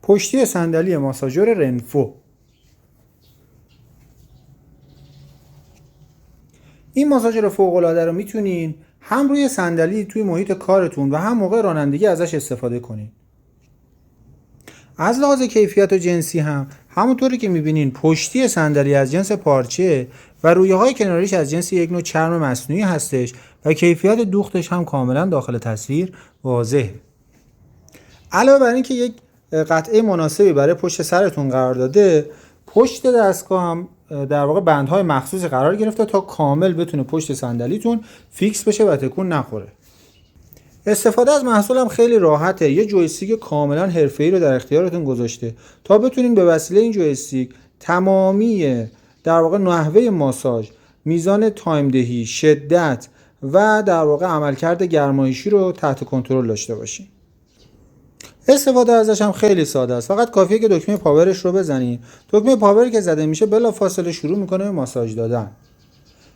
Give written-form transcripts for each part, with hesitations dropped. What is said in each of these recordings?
پشتی صندلی ماساژور رنفو. این ماساژور فوق‌العاده رو میتونین هم روی صندلی توی محیط کارتون و هم موقع رانندگی ازش استفاده کنین. از لحاظ کیفیت و جنسی هم همونطوری که میبینین پشتی صندلی از جنس پارچه و رویه‌های کناریش از جنس یک نوع چرم مصنوعی هستش و کیفیت دوختش هم کاملا داخل تصویر واضحه. علاوه بر اینکه یک قطعه مناسبی برای پشت سرتون قرار داده، پشت دستگاه هم در واقع بندهای مخصوصی قرار گرفته تا کامل بتونه پشت صندلیتون فیکس بشه و تکون نخوره. استفاده از محصول هم خیلی راحته. یه جویستیک کاملا حرفه‌ای رو در اختیارتون گذاشته تا بتونین به وسیله این جویستیک تمامی در واقع نحوه ماساژ، میزان تایم دهی، شدت و در واقع عملکرد گرمایشی رو تحت کنترل داشته باشین. استفاده ازش هم خیلی ساده است. فقط کافیه که دکمه پاورش رو بزنید. دکمه پاور که زده میشه بلافاصله شروع میکنه به ماساژ دادن.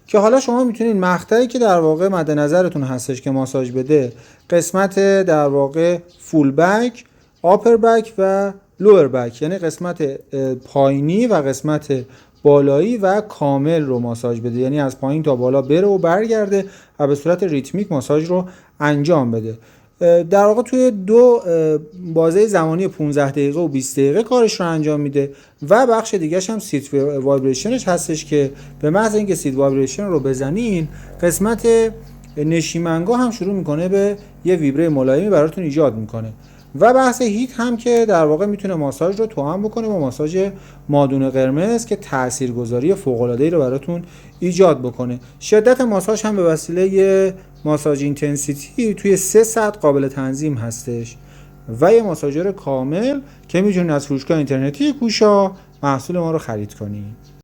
که حالا شما میتونید مقطعی که در واقع مد نظرتون هستش که ماساژ بده، قسمت در واقع فول بک، آپر بک و لور بک، یعنی قسمت پایینی و قسمت بالایی و کامل رو ماساژ بده، یعنی از پایین تا بالا بره و برگرده و به صورت ریتمیک ماساژ رو انجام بده. در واقع توی دو بازه زمانی 15 دقیقه و 20 دقیقه کارش رو انجام میده و بخش دیگه‌ش هم سیت وایبریشنش هستش که به محض اینکه سیت وایبریشن رو بزنین، قسمت نشیمنگاه هم شروع میکنه به یه ویبره ملایمی براتون ایجاد میکنه و بحث هیت هم که در واقع میتونه ماساژ رو توأم بکنه با ماساژ مادون قرمز که تاثیرگذاری فوق‌العاده‌ای رو براتون ایجاد بکنه. شدت ماساژ هم به وسیله ماساژ اینتنسیتی توی 3 ساعت قابل تنظیم هستش و یه ماساژور کامل که میتونید از فروشگاه اینترنتی کوشا محصول ما رو خرید کنید.